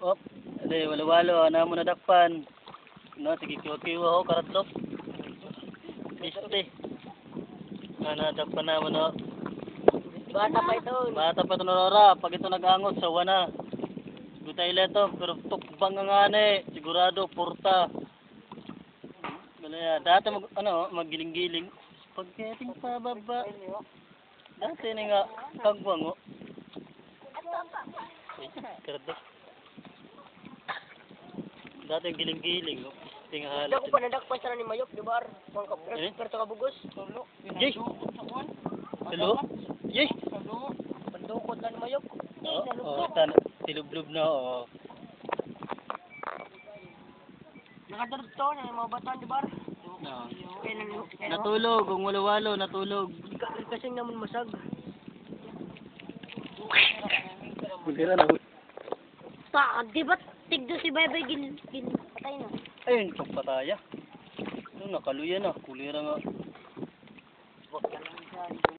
Op, ade walo-walo ana mo nadakpan. No, sige kiwa-kiwa ho karatlop. Piste. Ana dakpan na mo no. Bata pa ito. Bata pa ito Nora, pag ito nag-angot sawa na. Gutay leto, pero tukbang nga nga sigurado porta. Galaya, dati maggiling-giling. Pagdating sa baba. Dati ni nga kagwang oh. Kardo. Dati ang giling-giling oh. Tingahalat. Dako pa nadakpan sa ni Mayok, di ba? Mga perto kabugos. Jay. Hello? Jay. Pandukot na ni Mayok. Oh, tilublob na oh. Nakadurog to na mga batuan, di ba? No. Natulog, ang walo-walo, natulog. Kasi naman masag. Kulira na. Di ba tigdo si Baybay patay na? Ayun, itong pataya. Nakaluya na, kulira nga.